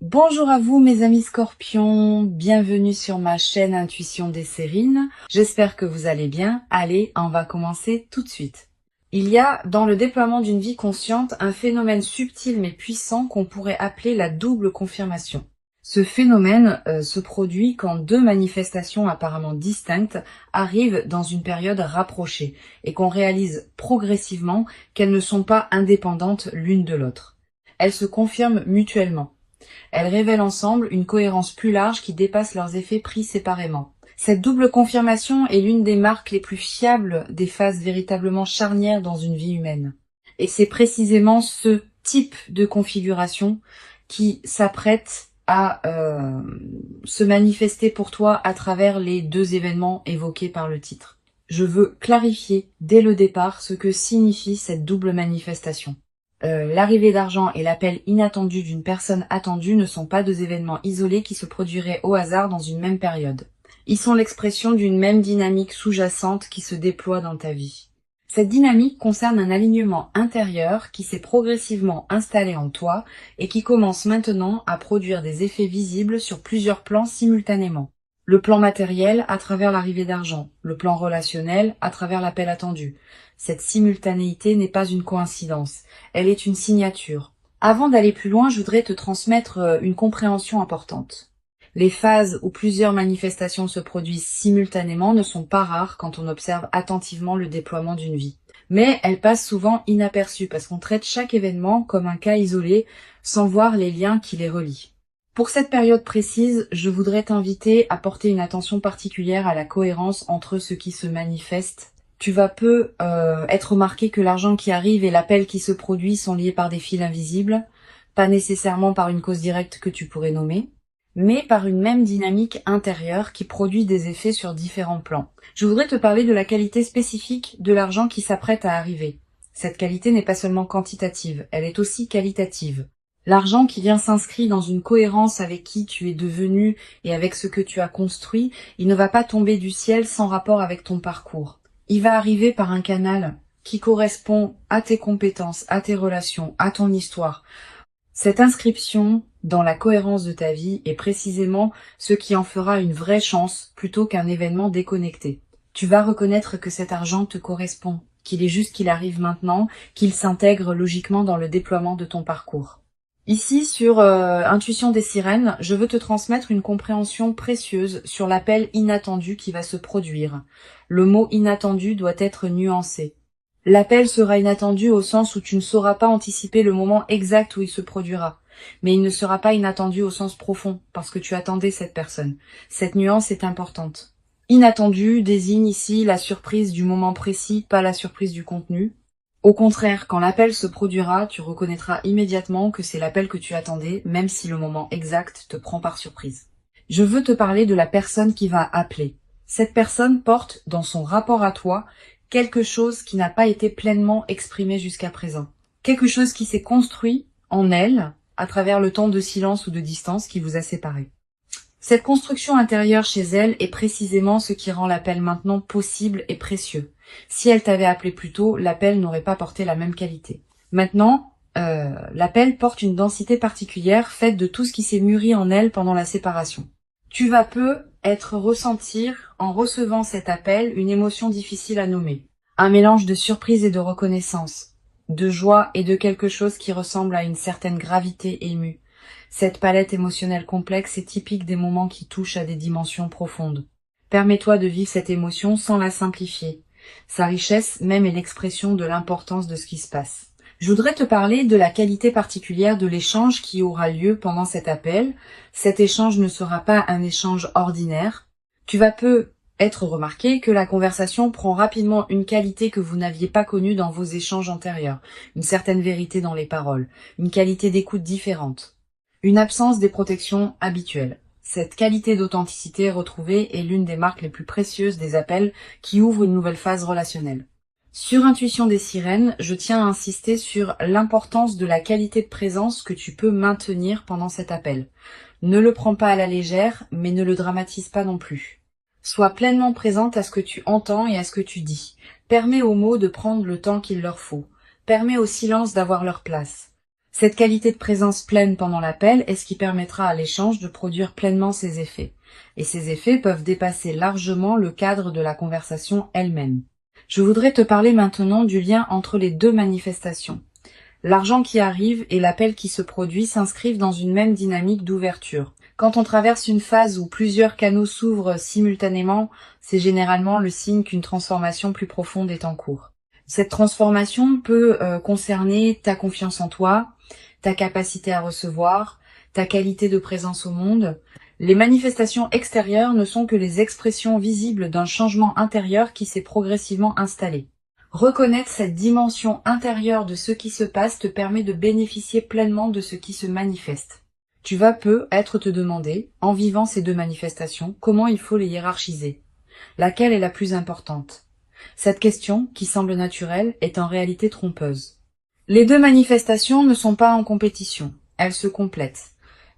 Bonjour à vous mes amis scorpions, bienvenue sur ma chaîne Intuition des Sérines. J'espère que vous allez bien. Allez, on va commencer tout de suite. Il y a dans le déploiement d'une vie consciente un phénomène subtil mais puissant qu'on pourrait appeler la double confirmation. Ce phénomène se produit quand deux manifestations apparemment distinctes arrivent dans une période rapprochée et qu'on réalise progressivement qu'elles ne sont pas indépendantes l'une de l'autre. Elles se confirment mutuellement. Elles révèlent ensemble une cohérence plus large qui dépasse leurs effets pris séparément. Cette double confirmation est l'une des marques les plus fiables des phases véritablement charnières dans une vie humaine. Et c'est précisément ce type de configuration qui s'apprête à se manifester pour toi à travers les deux événements évoqués par le titre. Je veux clarifier dès le départ ce que signifie cette double manifestation. L'arrivée d'argent et l'appel inattendu d'une personne attendue ne sont pas deux événements isolés qui se produiraient au hasard dans une même période. Ils sont l'expression d'une même dynamique sous-jacente qui se déploie dans ta vie. Cette dynamique concerne un alignement intérieur qui s'est progressivement installé en toi et qui commence maintenant à produire des effets visibles sur plusieurs plans simultanément. Le plan matériel à travers l'arrivée d'argent, le plan relationnel à travers l'appel attendu. Cette simultanéité n'est pas une coïncidence, elle est une signature. Avant d'aller plus loin, je voudrais te transmettre une compréhension importante. Les phases où plusieurs manifestations se produisent simultanément ne sont pas rares quand on observe attentivement le déploiement d'une vie. Mais elles passent souvent inaperçues parce qu'on traite chaque événement comme un cas isolé sans voir les liens qui les relient. Pour cette période précise, je voudrais t'inviter à porter une attention particulière à la cohérence entre ce qui se manifeste. Tu vas peu être remarqué que l'argent qui arrive et l'appel qui se produit sont liés par des fils invisibles, pas nécessairement par une cause directe que tu pourrais nommer, mais par une même dynamique intérieure qui produit des effets sur différents plans. Je voudrais te parler de la qualité spécifique de l'argent qui s'apprête à arriver. Cette qualité n'est pas seulement quantitative, elle est aussi qualitative. L'argent qui vient s'inscrit dans une cohérence avec qui tu es devenu et avec ce que tu as construit, il ne va pas tomber du ciel sans rapport avec ton parcours. Il va arriver par un canal qui correspond à tes compétences, à tes relations, à ton histoire. Cette inscription dans la cohérence de ta vie est précisément ce qui en fera une vraie chance plutôt qu'un événement déconnecté. Tu vas reconnaître que cet argent te correspond, qu'il est juste qu'il arrive maintenant, qu'il s'intègre logiquement dans le déploiement de ton parcours. Ici, sur Intuition des Sirènes, je veux te transmettre une compréhension précieuse sur l'appel inattendu qui va se produire. Le mot inattendu doit être nuancé. L'appel sera inattendu au sens où tu ne sauras pas anticiper le moment exact où il se produira. Mais il ne sera pas inattendu au sens profond, parce que tu attendais cette personne. Cette nuance est importante. Inattendu désigne ici la surprise du moment précis, pas la surprise du contenu. Au contraire, quand l'appel se produira, tu reconnaîtras immédiatement que c'est l'appel que tu attendais, même si le moment exact te prend par surprise. Je veux te parler de la personne qui va appeler. Cette personne porte, dans son rapport à toi, quelque chose qui n'a pas été pleinement exprimé jusqu'à présent. Quelque chose qui s'est construit en elle, à travers le temps de silence ou de distance qui vous a séparés. Cette construction intérieure chez elle est précisément ce qui rend l'appel maintenant possible et précieux. Si elle t'avait appelé plus tôt, l'appel n'aurait pas porté la même qualité. Maintenant, l'appel porte une densité particulière faite de tout ce qui s'est mûri en elle pendant la séparation. Tu vas ressentir, en recevant cet appel, une émotion difficile à nommer. Un mélange de surprise et de reconnaissance, de joie et de quelque chose qui ressemble à une certaine gravité émue. Cette palette émotionnelle complexe est typique des moments qui touchent à des dimensions profondes. Permets-toi de vivre cette émotion sans la simplifier. Sa richesse même est l'expression de l'importance de ce qui se passe. Je voudrais te parler de la qualité particulière de l'échange qui aura lieu pendant cet appel. Cet échange ne sera pas un échange ordinaire. Tu vas peu être remarqué que la conversation prend rapidement une qualité que vous n'aviez pas connue dans vos échanges antérieurs. Une certaine vérité dans les paroles, une qualité d'écoute différente. Une absence des protections habituelles. Cette qualité d'authenticité retrouvée est l'une des marques les plus précieuses des appels qui ouvrent une nouvelle phase relationnelle. Sur Intuition des Sirènes, je tiens à insister sur l'importance de la qualité de présence que tu peux maintenir pendant cet appel. Ne le prends pas à la légère, mais ne le dramatise pas non plus. Sois pleinement présente à ce que tu entends et à ce que tu dis. Permets aux mots de prendre le temps qu'il leur faut. Permets au silence d'avoir leur place. Cette qualité de présence pleine pendant l'appel est ce qui permettra à l'échange de produire pleinement ses effets. Et ces effets peuvent dépasser largement le cadre de la conversation elle-même. Je voudrais te parler maintenant du lien entre les deux manifestations. L'argent qui arrive et l'appel qui se produit s'inscrivent dans une même dynamique d'ouverture. Quand on traverse une phase où plusieurs canaux s'ouvrent simultanément, c'est généralement le signe qu'une transformation plus profonde est en cours. Cette transformation peut concerner ta confiance en toi, ta capacité à recevoir, ta qualité de présence au monde. Les manifestations extérieures ne sont que les expressions visibles d'un changement intérieur qui s'est progressivement installé. Reconnaître cette dimension intérieure de ce qui se passe te permet de bénéficier pleinement de ce qui se manifeste. Tu vas peut-être te demander, en vivant ces deux manifestations, comment il faut les hiérarchiser. Laquelle est la plus importante? Cette question, qui semble naturelle, est en réalité trompeuse. Les deux manifestations ne sont pas en compétition, elles se complètent.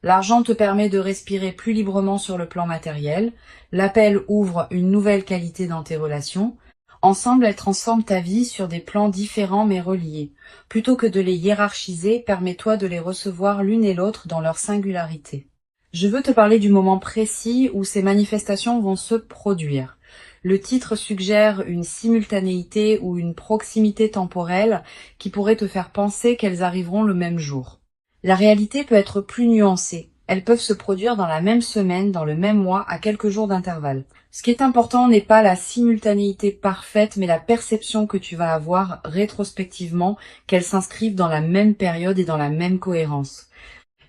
L'argent te permet de respirer plus librement sur le plan matériel, l'appel ouvre une nouvelle qualité dans tes relations. Ensemble, elles transforment ta vie sur des plans différents mais reliés. Plutôt que de les hiérarchiser, permets-toi de les recevoir l'une et l'autre dans leur singularité. Je veux te parler du moment précis où ces manifestations vont se produire. Le titre suggère une simultanéité ou une proximité temporelle qui pourrait te faire penser qu'elles arriveront le même jour. La réalité peut être plus nuancée. Elles peuvent se produire dans la même semaine, dans le même mois, à quelques jours d'intervalle. Ce qui est important n'est pas la simultanéité parfaite, mais la perception que tu vas avoir rétrospectivement qu'elles s'inscrivent dans la même période et dans la même cohérence.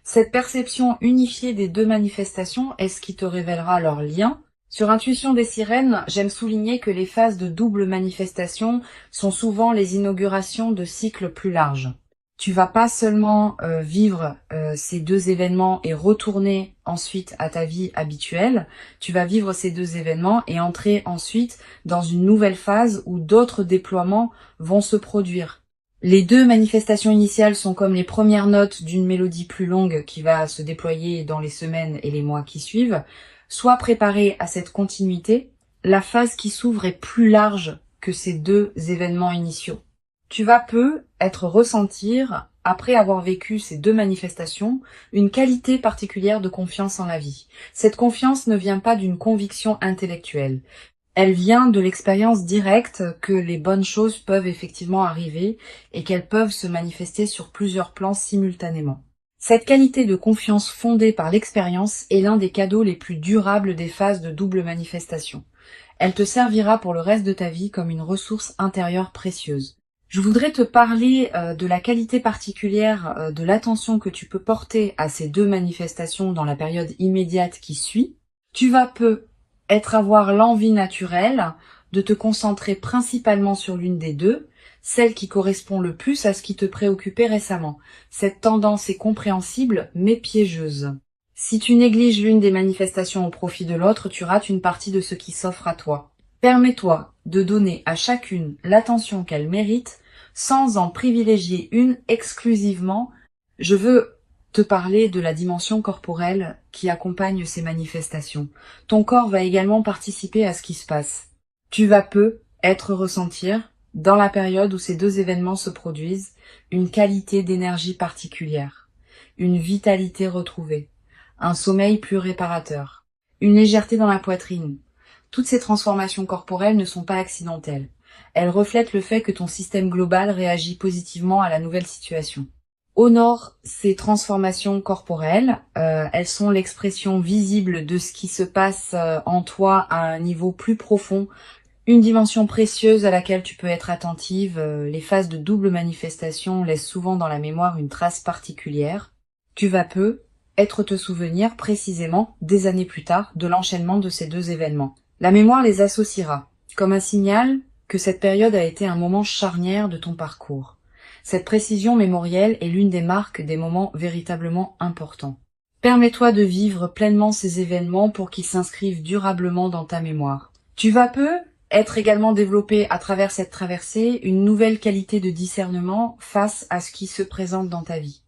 Cette perception unifiée des deux manifestations est ce qui te révélera leur lien. Sur Intuition des sirènes, j'aime souligner que les phases de double manifestation sont souvent les inaugurations de cycles plus larges. Tu vas pas seulement vivre ces deux événements et retourner ensuite à ta vie habituelle, tu vas vivre ces deux événements et entrer ensuite dans une nouvelle phase où d'autres déploiements vont se produire. Les deux manifestations initiales sont comme les premières notes d'une mélodie plus longue qui va se déployer dans les semaines et les mois qui suivent. Sois préparé à cette continuité, la phase qui s'ouvre est plus large que ces deux événements initiaux. Tu vas peut-être ressentir, après avoir vécu ces deux manifestations, une qualité particulière de confiance en la vie. Cette confiance ne vient pas d'une conviction intellectuelle. Elle vient de l'expérience directe que les bonnes choses peuvent effectivement arriver et qu'elles peuvent se manifester sur plusieurs plans simultanément. Cette qualité de confiance fondée par l'expérience est l'un des cadeaux les plus durables des phases de double manifestation. Elle te servira pour le reste de ta vie comme une ressource intérieure précieuse. Je voudrais te parler de la qualité particulière de l'attention que tu peux porter à ces deux manifestations dans la période immédiate qui suit. Tu vas peut-être avoir l'envie naturelle de te concentrer principalement sur l'une des deux, celle qui correspond le plus à ce qui te préoccupait récemment. Cette tendance est compréhensible mais piégeuse. Si tu négliges l'une des manifestations au profit de l'autre, tu rates une partie de ce qui s'offre à toi. Permets-toi de donner à chacune l'attention qu'elle mérite sans en privilégier une exclusivement. Je veux te parler de la dimension corporelle qui accompagne ces manifestations. Ton corps va également participer à ce qui se passe. Tu vas peut-être ressentir, dans la période où ces deux événements se produisent, une qualité d'énergie particulière, une vitalité retrouvée, un sommeil plus réparateur, une légèreté dans la poitrine. Toutes ces transformations corporelles ne sont pas accidentelles. Elles reflètent le fait que ton système global réagit positivement à la nouvelle situation. Honore ces transformations corporelles, elles sont l'expression visible de ce qui se passe en toi à un niveau plus profond, une dimension précieuse à laquelle tu peux être attentive. Les phases de double manifestation laissent souvent dans la mémoire une trace particulière. Tu vas peut-être te souvenir précisément, des années plus tard, de l'enchaînement de ces deux événements. La mémoire les associera, comme un signal que cette période a été un moment charnière de ton parcours. Cette précision mémorielle est l'une des marques des moments véritablement importants. Permets-toi de vivre pleinement ces événements pour qu'ils s'inscrivent durablement dans ta mémoire. Tu vas être également développé à travers cette traversée une nouvelle qualité de discernement face à ce qui se présente dans ta vie.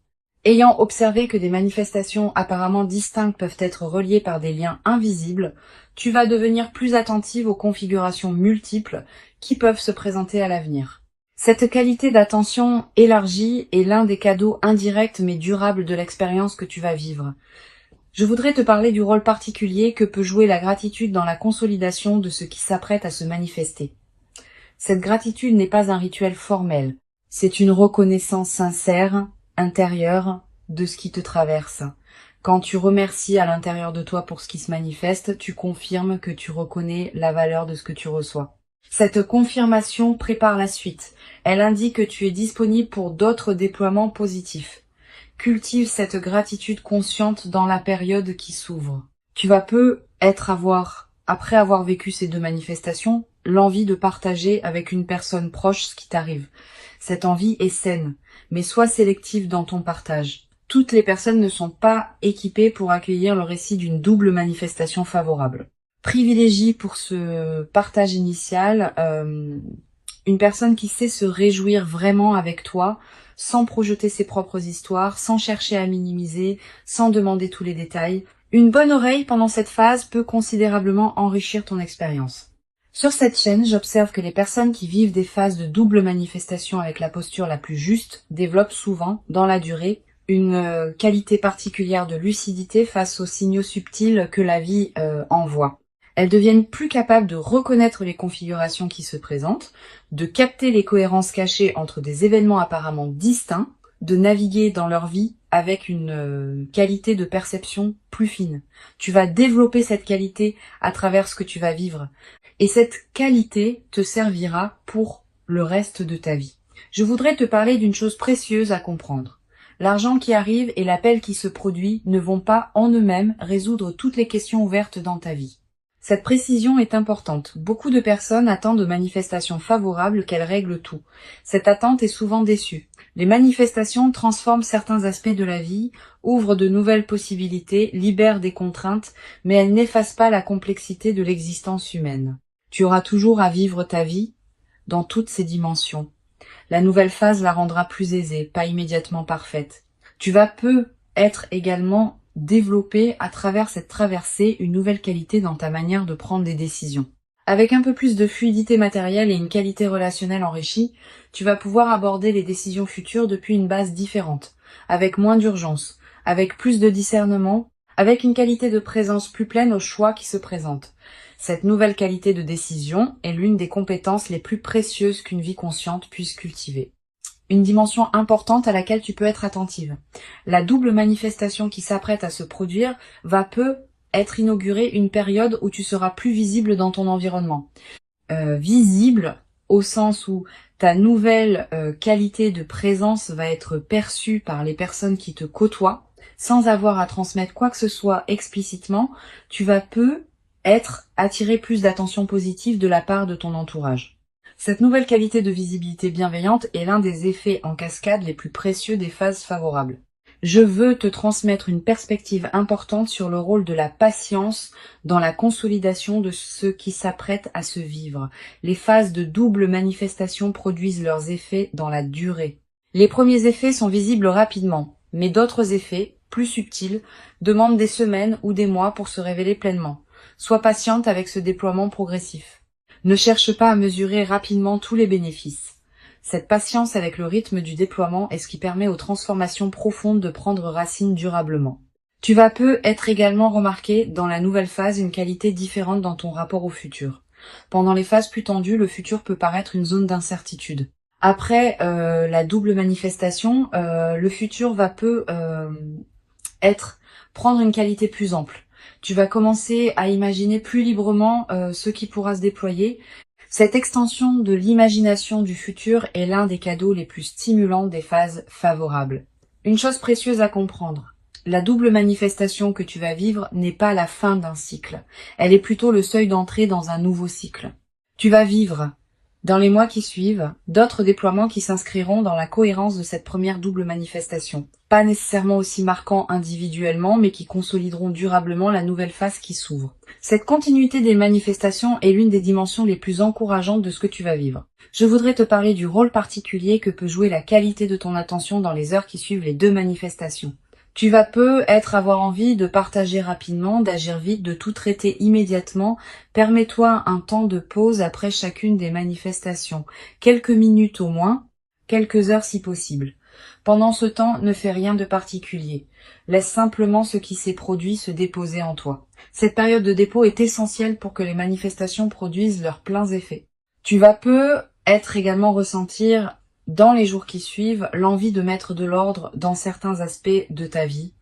Ayant observé que des manifestations apparemment distinctes peuvent être reliées par des liens invisibles, tu vas devenir plus attentive aux configurations multiples qui peuvent se présenter à l'avenir. Cette qualité d'attention élargie est l'un des cadeaux indirects mais durables de l'expérience que tu vas vivre. Je voudrais te parler du rôle particulier que peut jouer la gratitude dans la consolidation de ce qui s'apprête à se manifester. Cette gratitude n'est pas un rituel formel, c'est une reconnaissance sincère, intérieure, de ce qui te traverse. Quand tu remercies à l'intérieur de toi pour ce qui se manifeste, tu confirmes que tu reconnais la valeur de ce que tu reçois. Cette confirmation prépare la suite. Elle indique que tu es disponible pour d'autres déploiements positifs. Cultive cette gratitude consciente dans la période qui s'ouvre. Tu vas après avoir vécu ces deux manifestations, l'envie de partager avec une personne proche ce qui t'arrive. Cette envie est saine, mais sois sélective dans ton partage. Toutes les personnes ne sont pas équipées pour accueillir le récit d'une double manifestation favorable. Privilégie pour ce partage initial une personne qui sait se réjouir vraiment avec toi, sans projeter ses propres histoires, sans chercher à minimiser, sans demander tous les détails. Une bonne oreille pendant cette phase peut considérablement enrichir ton expérience. Sur cette chaîne, j'observe que les personnes qui vivent des phases de double manifestation avec la posture la plus juste développent souvent, dans la durée, une qualité particulière de lucidité face aux signaux subtils que la vie envoie. Elles deviennent plus capables de reconnaître les configurations qui se présentent, de capter les cohérences cachées entre des événements apparemment distincts, de naviguer dans leur vie avec une qualité de perception plus fine. Tu vas développer cette qualité à travers ce que tu vas vivre. Et cette qualité te servira pour le reste de ta vie. Je voudrais te parler d'une chose précieuse à comprendre. L'argent qui arrive et l'appel qui se produit ne vont pas en eux-mêmes résoudre toutes les questions ouvertes dans ta vie. Cette précision est importante. Beaucoup de personnes attendent de manifestations favorables qu'elles règlent tout. Cette attente est souvent déçue. Les manifestations transforment certains aspects de la vie, ouvrent de nouvelles possibilités, libèrent des contraintes, mais elles n'effacent pas la complexité de l'existence humaine. Tu auras toujours à vivre ta vie dans toutes ses dimensions. La nouvelle phase la rendra plus aisée, pas immédiatement parfaite. Tu vas être également développer à travers cette traversée une nouvelle qualité dans ta manière de prendre des décisions. Avec un peu plus de fluidité matérielle et une qualité relationnelle enrichie, tu vas pouvoir aborder les décisions futures depuis une base différente, avec moins d'urgence, avec plus de discernement, avec une qualité de présence plus pleine aux choix qui se présentent. Cette nouvelle qualité de décision est l'une des compétences les plus précieuses qu'une vie consciente puisse cultiver. Une dimension importante à laquelle tu peux être attentive. La double manifestation qui s'apprête à se produire va être inaugurée une période où tu seras plus visible dans ton environnement. Visible au sens où ta nouvelle qualité de présence va être perçue par les personnes qui te côtoient, sans avoir à transmettre quoi que ce soit explicitement, tu vas attirer plus d'attention positive de la part de ton entourage. Cette nouvelle qualité de visibilité bienveillante est l'un des effets en cascade les plus précieux des phases favorables. Je veux te transmettre une perspective importante sur le rôle de la patience dans la consolidation de ce qui s'apprête à se vivre. Les phases de double manifestation produisent leurs effets dans la durée. Les premiers effets sont visibles rapidement, mais d'autres effets, plus subtils, demandent des semaines ou des mois pour se révéler pleinement. Sois patiente avec ce déploiement progressif. Ne cherche pas à mesurer rapidement tous les bénéfices. Cette patience avec le rythme du déploiement est ce qui permet aux transformations profondes de prendre racine durablement. Tu vas être également remarquer dans la nouvelle phase une qualité différente dans ton rapport au futur. Pendant les phases plus tendues, le futur peut paraître une zone d'incertitude. Après la double manifestation, le futur va prendre une qualité plus ample. Tu vas commencer à imaginer plus librement ce qui pourra se déployer. Cette extension de l'imagination du futur est l'un des cadeaux les plus stimulants des phases favorables. Une chose précieuse à comprendre, la double manifestation que tu vas vivre n'est pas la fin d'un cycle. Elle est plutôt le seuil d'entrée dans un nouveau cycle. Tu vas vivre, dans les mois qui suivent, d'autres déploiements qui s'inscriront dans la cohérence de cette première double manifestation. Pas nécessairement aussi marquants individuellement, mais qui consolideront durablement la nouvelle phase qui s'ouvre. Cette continuité des manifestations est l'une des dimensions les plus encourageantes de ce que tu vas vivre. Je voudrais te parler du rôle particulier que peut jouer la qualité de ton attention dans les heures qui suivent les deux manifestations. Tu vas peut-être avoir envie de partager rapidement, d'agir vite, de tout traiter immédiatement. Permets-toi un temps de pause après chacune des manifestations. Quelques minutes au moins, quelques heures si possible. Pendant ce temps, ne fais rien de particulier. Laisse simplement ce qui s'est produit se déposer en toi. Cette période de dépôt est essentielle pour que les manifestations produisent leurs pleins effets. Tu vas peut-être également ressentir dans les jours qui suivent, l'envie de mettre de l'ordre dans certains aspects de ta vie,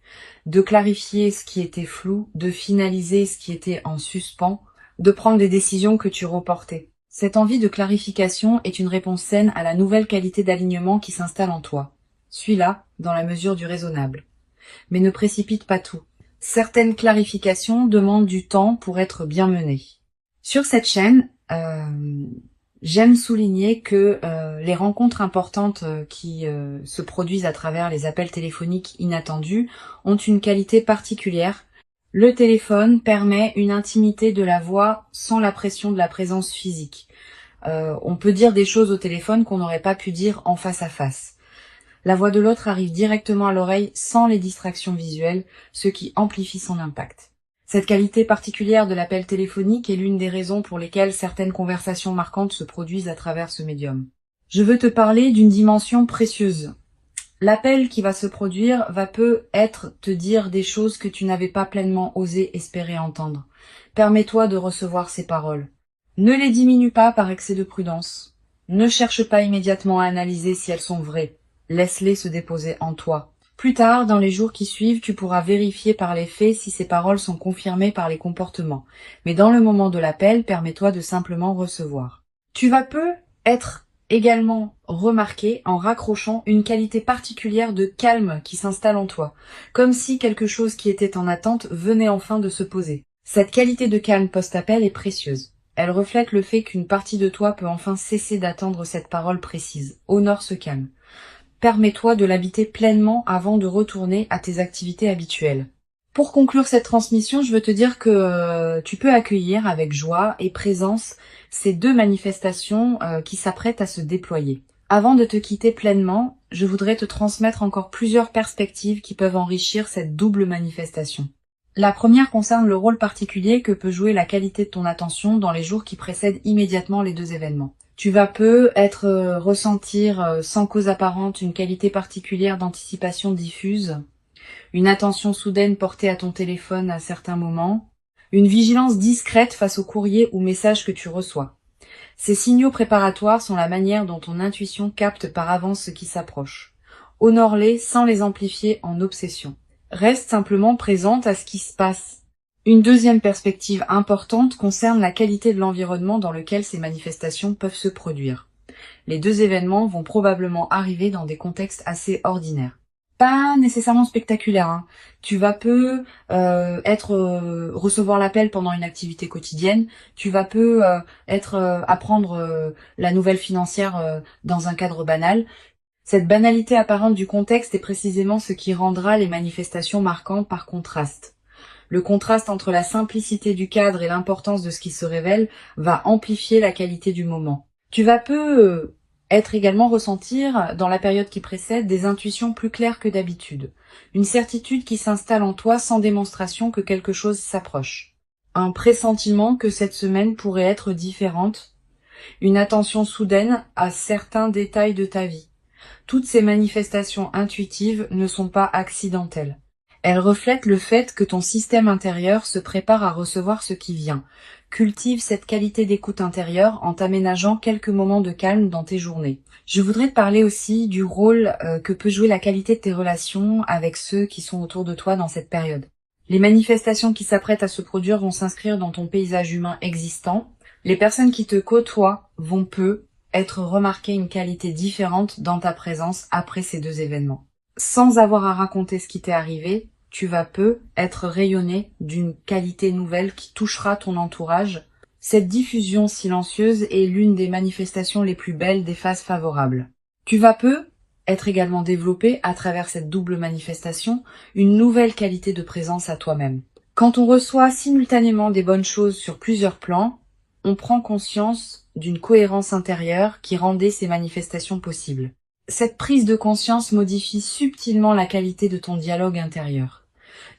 de clarifier ce qui était flou, de finaliser ce qui était en suspens, de prendre des décisions que tu reportais. Cette envie de clarification est une réponse saine à la nouvelle qualité d'alignement qui s'installe en toi. Suis-la dans la mesure du raisonnable. Mais ne précipite pas tout. Certaines clarifications demandent du temps pour être bien menées. Sur cette chaîne, j'aime souligner que les rencontres importantes qui se produisent à travers les appels téléphoniques inattendus ont une qualité particulière. Le téléphone permet une intimité de la voix sans la pression de la présence physique. On peut dire des choses au téléphone qu'on n'aurait pas pu dire en face à face. La voix de l'autre arrive directement à l'oreille sans les distractions visuelles, ce qui amplifie son impact. Cette qualité particulière de l'appel téléphonique est l'une des raisons pour lesquelles certaines conversations marquantes se produisent à travers ce médium. Je veux te parler d'une dimension précieuse. L'appel qui va se produire va peut-être te dire des choses que tu n'avais pas pleinement osé espérer entendre. Permets-toi de recevoir ces paroles. Ne les diminue pas par excès de prudence. Ne cherche pas immédiatement à analyser si elles sont vraies. Laisse-les se déposer en toi. Plus tard, dans les jours qui suivent, tu pourras vérifier par les faits si ces paroles sont confirmées par les comportements. Mais dans le moment de l'appel, permets-toi de simplement recevoir. Tu vas peut-être également remarquer en raccrochant une qualité particulière de calme qui s'installe en toi, comme si quelque chose qui était en attente venait enfin de se poser. Cette qualité de calme post-appel est précieuse. Elle reflète le fait qu'une partie de toi peut enfin cesser d'attendre cette parole précise. Honore ce calme. Permets-toi de l'habiter pleinement avant de retourner à tes activités habituelles. Pour conclure cette transmission, je veux te dire que tu peux accueillir avec joie et présence ces deux manifestations qui s'apprêtent à se déployer. Avant de te quitter pleinement, je voudrais te transmettre encore plusieurs perspectives qui peuvent enrichir cette double manifestation. La première concerne le rôle particulier que peut jouer la qualité de ton attention dans les jours qui précèdent immédiatement les deux événements. Tu vas peut-être ressentir sans cause apparente une qualité particulière d'anticipation diffuse, une attention soudaine portée à ton téléphone à certains moments, une vigilance discrète face aux courriers ou messages que tu reçois. Ces signaux préparatoires sont la manière dont ton intuition capte par avance ce qui s'approche. Honore-les sans les amplifier en obsession. Reste simplement présente à ce qui se passe. Une deuxième perspective importante concerne la qualité de l'environnement dans lequel ces manifestations peuvent se produire. Les deux événements vont probablement arriver dans des contextes assez ordinaires. Pas nécessairement spectaculaires, hein. Tu vas recevoir l'appel pendant une activité quotidienne, tu vas apprendre la nouvelle financière dans un cadre banal. Cette banalité apparente du contexte est précisément ce qui rendra les manifestations marquantes par contraste. Le contraste entre la simplicité du cadre et l'importance de ce qui se révèle va amplifier la qualité du moment. Tu vas être également ressentir, dans la période qui précède, des intuitions plus claires que d'habitude. Une certitude qui s'installe en toi sans démonstration que quelque chose s'approche. Un pressentiment que cette semaine pourrait être différente. Une attention soudaine à certains détails de ta vie. Toutes ces manifestations intuitives ne sont pas accidentelles. Elles reflètent le fait que ton système intérieur se prépare à recevoir ce qui vient. Cultive cette qualité d'écoute intérieure en t'aménageant quelques moments de calme dans tes journées. Je voudrais te parler aussi du rôle que peut jouer la qualité de tes relations avec ceux qui sont autour de toi dans cette période. Les manifestations qui s'apprêtent à se produire vont s'inscrire dans ton paysage humain existant. Les personnes qui te côtoient vont être remarquées une qualité différente dans ta présence après ces deux événements. Sans avoir à raconter ce qui t'est arrivé, tu vas être rayonné d'une qualité nouvelle qui touchera ton entourage. Cette diffusion silencieuse est l'une des manifestations les plus belles des phases favorables. Tu vas être également développé, à travers cette double manifestation, une nouvelle qualité de présence à toi-même. Quand on reçoit simultanément des bonnes choses sur plusieurs plans, on prend conscience d'une cohérence intérieure qui rendait ces manifestations possibles. Cette prise de conscience modifie subtilement la qualité de ton dialogue intérieur.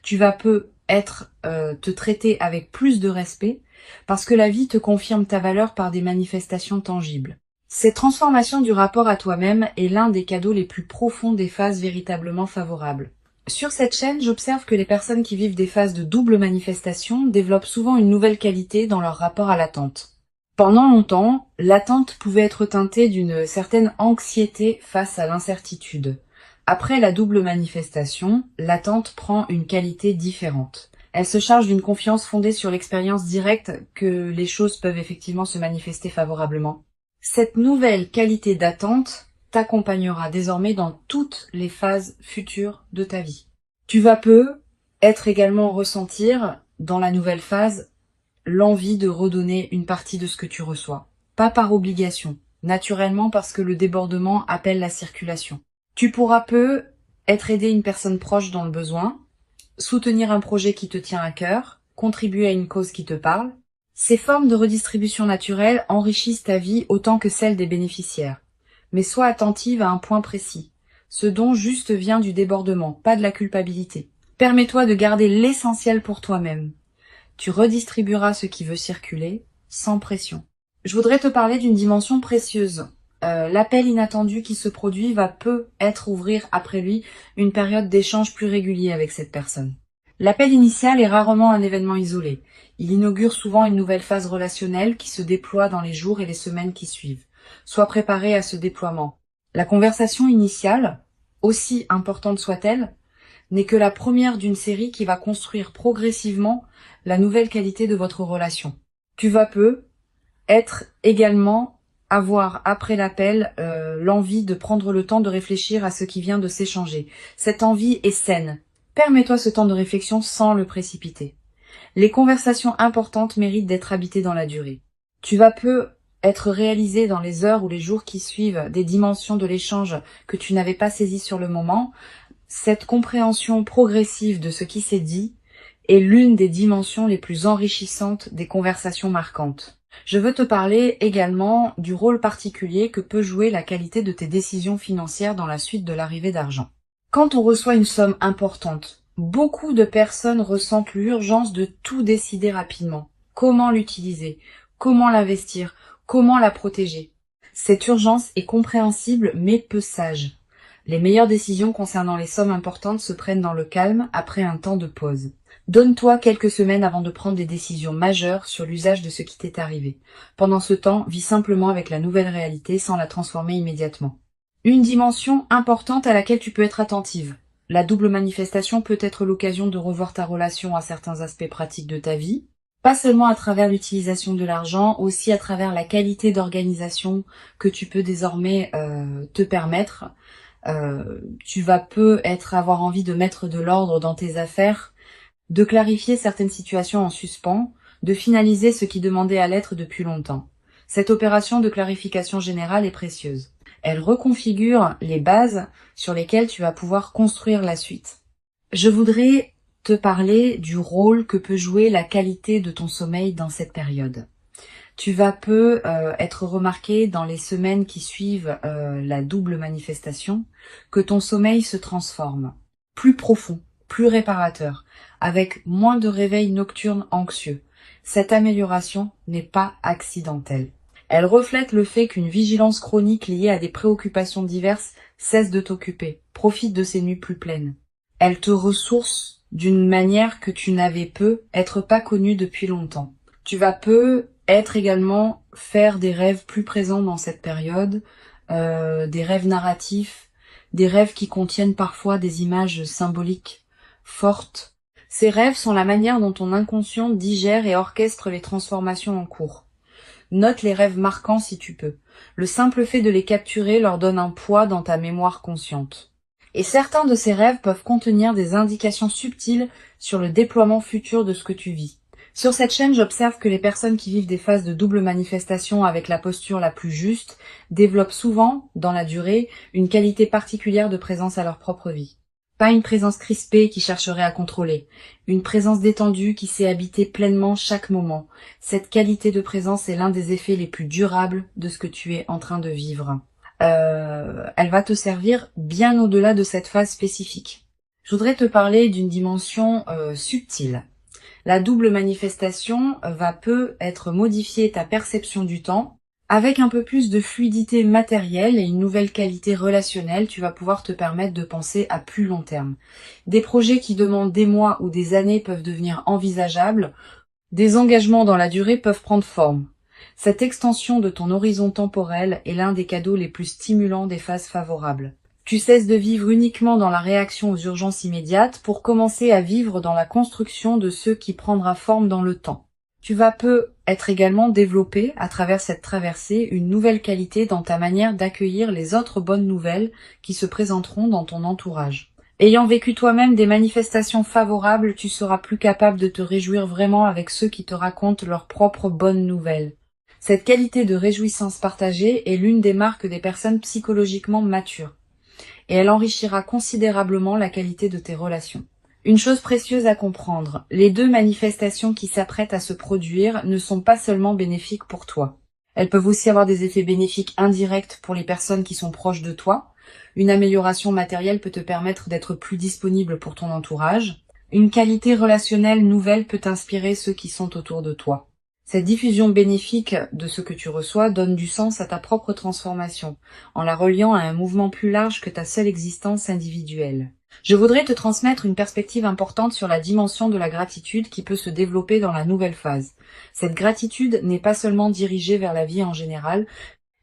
Tu vas te traiter avec plus de respect parce que la vie te confirme ta valeur par des manifestations tangibles. Cette transformation du rapport à toi-même est l'un des cadeaux les plus profonds des phases véritablement favorables. Sur cette chaîne, j'observe que les personnes qui vivent des phases de double manifestation développent souvent une nouvelle qualité dans leur rapport à l'attente. Pendant longtemps, l'attente pouvait être teintée d'une certaine anxiété face à l'incertitude. Après la double manifestation, l'attente prend une qualité différente. Elle se charge d'une confiance fondée sur l'expérience directe que les choses peuvent effectivement se manifester favorablement. Cette nouvelle qualité d'attente t'accompagnera désormais dans toutes les phases futures de ta vie. Tu vas être également ressentir dans la nouvelle phase l'envie de redonner une partie de ce que tu reçois. Pas par obligation, naturellement parce que le débordement appelle la circulation. Tu pourras aider une personne proche dans le besoin, soutenir un projet qui te tient à cœur, contribuer à une cause qui te parle. Ces formes de redistribution naturelle enrichissent ta vie autant que celle des bénéficiaires. Mais sois attentive à un point précis. Ce don juste vient du débordement, pas de la culpabilité. Permets-toi de garder l'essentiel pour toi-même. Tu redistribueras ce qui veut circuler, sans pression. Je voudrais te parler d'une dimension précieuse. L'appel inattendu qui se produit va ouvrir après lui une période d'échange plus régulier avec cette personne. L'appel initial est rarement un événement isolé. Il inaugure souvent une nouvelle phase relationnelle qui se déploie dans les jours et les semaines qui suivent. Sois préparé à ce déploiement. La conversation initiale, aussi importante soit-elle, n'est que la première d'une série qui va construire progressivement la nouvelle qualité de votre relation. Tu vas avoir après l'appel l'envie de prendre le temps de réfléchir à ce qui vient de s'échanger. Cette envie est saine. Permets-toi ce temps de réflexion sans le précipiter. Les conversations importantes méritent d'être habitées dans la durée. Tu vas être réalisé dans les heures ou les jours qui suivent des dimensions de l'échange que tu n'avais pas saisies sur le moment. Cette compréhension progressive de ce qui s'est dit est l'une des dimensions les plus enrichissantes des conversations marquantes. Je veux te parler également du rôle particulier que peut jouer la qualité de tes décisions financières dans la suite de l'arrivée d'argent. Quand on reçoit une somme importante, beaucoup de personnes ressentent l'urgence de tout décider rapidement. Comment l'utiliser? Comment l'investir? Comment la protéger? Cette urgence est compréhensible mais peu sage. Les meilleures décisions concernant les sommes importantes se prennent dans le calme après un temps de pause. Donne-toi quelques semaines avant de prendre des décisions majeures sur l'usage de ce qui t'est arrivé. Pendant ce temps, vis simplement avec la nouvelle réalité sans la transformer immédiatement. Une dimension importante à laquelle tu peux être attentive. La double manifestation peut être l'occasion de revoir ta relation à certains aspects pratiques de ta vie, pas seulement à travers l'utilisation de l'argent, aussi à travers la qualité d'organisation que tu peux désormais te permettre. Tu vas avoir envie de mettre de l'ordre dans tes affaires, de clarifier certaines situations en suspens, de finaliser ce qui demandait à l'être depuis longtemps. Cette opération de clarification générale est précieuse. Elle reconfigure les bases sur lesquelles tu vas pouvoir construire la suite. Je voudrais te parler du rôle que peut jouer la qualité de ton sommeil dans cette période. Tu vas être remarqué dans les semaines qui suivent la double manifestation que ton sommeil se transforme, plus profond, plus réparateur, avec moins de réveils nocturnes anxieux. Cette amélioration n'est pas accidentelle. Elle reflète le fait qu'une vigilance chronique liée à des préoccupations diverses cesse de t'occuper, profite de ces nuits plus pleines. Elle te ressource d'une manière que tu n'avais être pas connue depuis longtemps. Tu vas être également faire des rêves plus présents dans cette période, des rêves narratifs, des rêves qui contiennent parfois des images symboliques fortes. Ces rêves sont la manière dont ton inconscient digère et orchestre les transformations en cours. Note les rêves marquants si tu peux. Le simple fait de les capturer leur donne un poids dans ta mémoire consciente. Et certains de ces rêves peuvent contenir des indications subtiles sur le déploiement futur de ce que tu vis. Sur cette chaîne, j'observe que les personnes qui vivent des phases de double manifestation avec la posture la plus juste développent souvent, dans la durée, une qualité particulière de présence à leur propre vie. Pas une présence crispée qui chercherait à contrôler, une présence détendue qui sait habiter pleinement chaque moment. Cette qualité de présence est l'un des effets les plus durables de ce que tu es en train de vivre. elle va te servir bien au-delà de cette phase spécifique. Je voudrais te parler d'une dimension subtile. La double manifestation va peut-être modifier ta perception du temps. Avec un peu plus de fluidité matérielle et une nouvelle qualité relationnelle, tu vas pouvoir te permettre de penser à plus long terme. Des projets qui demandent des mois ou des années peuvent devenir envisageables. Des engagements dans la durée peuvent prendre forme. Cette extension de ton horizon temporel est l'un des cadeaux les plus stimulants des phases favorables. Tu cesses de vivre uniquement dans la réaction aux urgences immédiates pour commencer à vivre dans la construction de ce qui prendra forme dans le temps. Tu vas peut-être également développer, à travers cette traversée, une nouvelle qualité dans ta manière d'accueillir les autres bonnes nouvelles qui se présenteront dans ton entourage. Ayant vécu toi-même des manifestations favorables, tu seras plus capable de te réjouir vraiment avec ceux qui te racontent leurs propres bonnes nouvelles. Cette qualité de réjouissance partagée est l'une des marques des personnes psychologiquement matures, et elle enrichira considérablement la qualité de tes relations. Une chose précieuse à comprendre, les deux manifestations qui s'apprêtent à se produire ne sont pas seulement bénéfiques pour toi. Elles peuvent aussi avoir des effets bénéfiques indirects pour les personnes qui sont proches de toi. Une amélioration matérielle peut te permettre d'être plus disponible pour ton entourage. Une qualité relationnelle nouvelle peut inspirer ceux qui sont autour de toi. Cette diffusion bénéfique de ce que tu reçois donne du sens à ta propre transformation, en la reliant à un mouvement plus large que ta seule existence individuelle. Je voudrais te transmettre une perspective importante sur la dimension de la gratitude qui peut se développer dans la nouvelle phase. Cette gratitude n'est pas seulement dirigée vers la vie en général,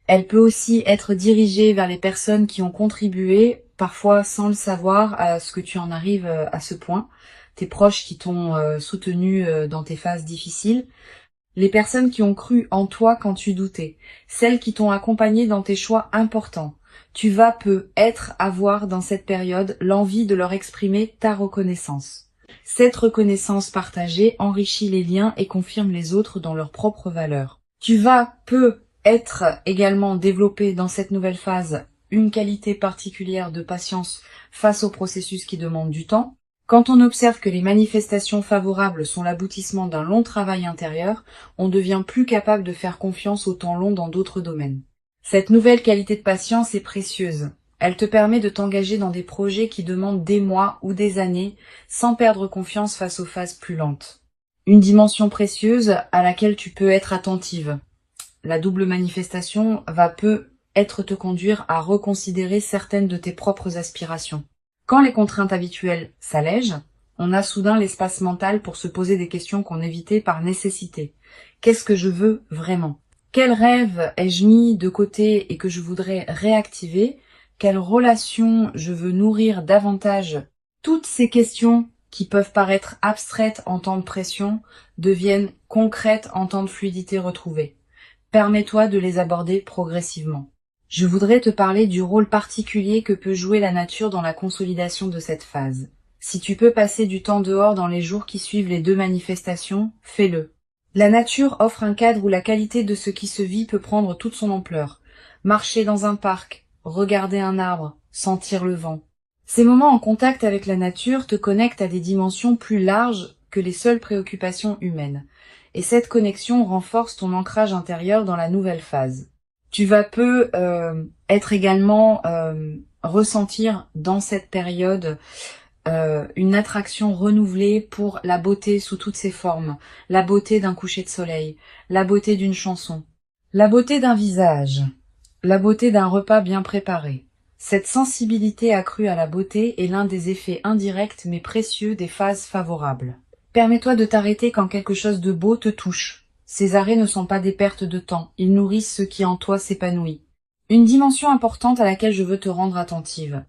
elle peut aussi être dirigée vers les personnes qui ont contribué, parfois sans le savoir, à ce que tu en arrives à ce point, tes proches qui t'ont soutenu dans tes phases difficiles, les personnes qui ont cru en toi quand tu doutais, celles qui t'ont accompagné dans tes choix importants. Tu vas peut-être avoir dans cette période l'envie de leur exprimer ta reconnaissance. Cette reconnaissance partagée enrichit les liens et confirme les autres dans leurs propres valeurs. Tu vas peut-être également développer dans cette nouvelle phase une qualité particulière de patience face au processus qui demande du temps. Quand on observe que les manifestations favorables sont l'aboutissement d'un long travail intérieur, on devient plus capable de faire confiance au temps long dans d'autres domaines. Cette nouvelle qualité de patience est précieuse. Elle te permet de t'engager dans des projets qui demandent des mois ou des années sans perdre confiance face aux phases plus lentes. Une dimension précieuse à laquelle tu peux être attentive. La double manifestation va peut-être te conduire à reconsidérer certaines de tes propres aspirations. Quand les contraintes habituelles s'allègent, on a soudain l'espace mental pour se poser des questions qu'on évitait par nécessité. Qu'est-ce que je veux vraiment ? Quel rêve ai-je mis de côté et que je voudrais réactiver ? Quelle relation je veux nourrir davantage ? Toutes ces questions qui peuvent paraître abstraites en temps de pression deviennent concrètes en temps de fluidité retrouvée. Permets-toi de les aborder progressivement. Je voudrais te parler du rôle particulier que peut jouer la nature dans la consolidation de cette phase. Si tu peux passer du temps dehors dans les jours qui suivent les deux manifestations, fais-le. La nature offre un cadre où la qualité de ce qui se vit peut prendre toute son ampleur. Marcher dans un parc, regarder un arbre, sentir le vent. Ces moments en contact avec la nature te connectent à des dimensions plus larges que les seules préoccupations humaines. Et cette connexion renforce ton ancrage intérieur dans la nouvelle phase. Tu vas être également ressentir dans cette période une attraction renouvelée pour la beauté sous toutes ses formes, la beauté d'un coucher de soleil, la beauté d'une chanson, la beauté d'un visage, la beauté d'un repas bien préparé. Cette sensibilité accrue à la beauté est l'un des effets indirects mais précieux des phases favorables. Permets-toi de t'arrêter quand quelque chose de beau te touche. Ces arrêts ne sont pas des pertes de temps, ils nourrissent ce qui en toi s'épanouit. Une dimension importante à laquelle je veux te rendre attentive.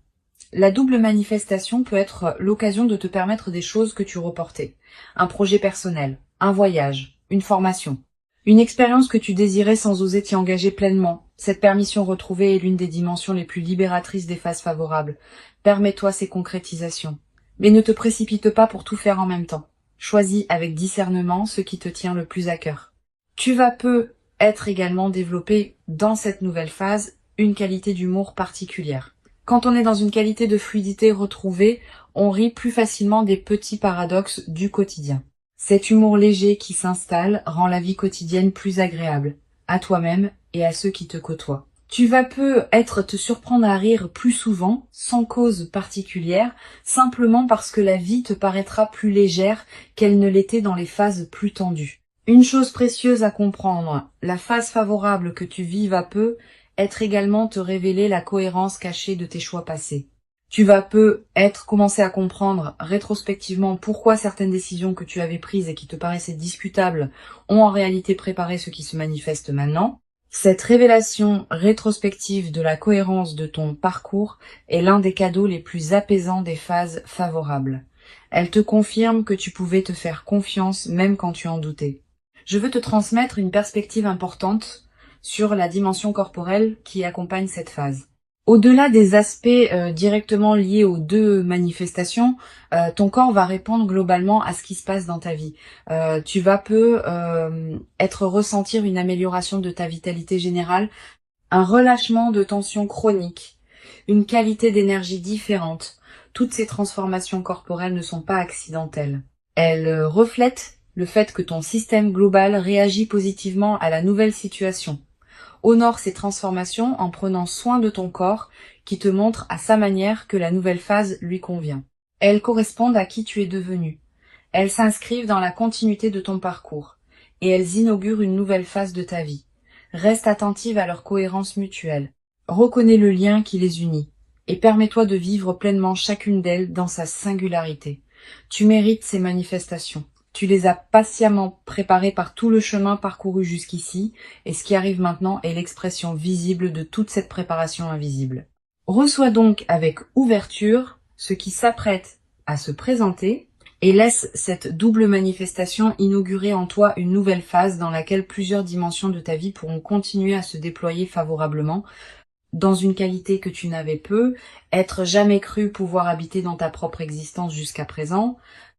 La double manifestation peut être l'occasion de te permettre des choses que tu reportais. Un projet personnel, un voyage, une formation. Une expérience que tu désirais sans oser t'y engager pleinement. Cette permission retrouvée est l'une des dimensions les plus libératrices des phases favorables. Permets-toi ces concrétisations. Mais ne te précipite pas pour tout faire en même temps. Choisis avec discernement ce qui te tient le plus à cœur. Tu vas peut-être également développer dans cette nouvelle phase une qualité d'humour particulière. Quand on est dans une qualité de fluidité retrouvée, on rit plus facilement des petits paradoxes du quotidien. Cet humour léger qui s'installe rend la vie quotidienne plus agréable, à toi-même et à ceux qui te côtoient. Tu vas peut-être te surprendre à rire plus souvent, sans cause particulière, simplement parce que la vie te paraîtra plus légère qu'elle ne l'était dans les phases plus tendues. Une chose précieuse à comprendre, la phase favorable que tu vives à peu, être également te révéler la cohérence cachée de tes choix passés. Tu vas peut-être commencer à comprendre rétrospectivement pourquoi certaines décisions que tu avais prises et qui te paraissaient discutables ont en réalité préparé ce qui se manifeste maintenant. Cette révélation rétrospective de la cohérence de ton parcours est l'un des cadeaux les plus apaisants des phases favorables. Elle te confirme que tu pouvais te faire confiance même quand tu en doutais. Je veux te transmettre une perspective importante sur la dimension corporelle qui accompagne cette phase. Au-delà des aspects directement liés aux deux manifestations, ton corps va répondre globalement à ce qui se passe dans ta vie. Tu vas ressentir une amélioration de ta vitalité générale, un relâchement de tension chronique, une qualité d'énergie différente. Toutes ces transformations corporelles ne sont pas accidentelles. Elles reflètent le fait que ton système global réagit positivement à la nouvelle situation. Honore ces transformations en prenant soin de ton corps qui te montre à sa manière que la nouvelle phase lui convient. Elles correspondent à qui tu es devenu. Elles s'inscrivent dans la continuité de ton parcours et elles inaugurent une nouvelle phase de ta vie. Reste attentive à leur cohérence mutuelle. Reconnais le lien qui les unit et permets-toi de vivre pleinement chacune d'elles dans sa singularité. Tu mérites ces manifestations. Tu les as patiemment préparées par tout le chemin parcouru jusqu'ici, et ce qui arrive maintenant est l'expression visible de toute cette préparation invisible. Reçois donc avec ouverture ce qui s'apprête à se présenter, et laisse cette double manifestation inaugurer en toi une nouvelle phase dans laquelle plusieurs dimensions de ta vie pourront continuer à se déployer favorablement, dans une qualité que tu n'avais être jamais cru pouvoir habiter dans ta propre existence jusqu'à présent,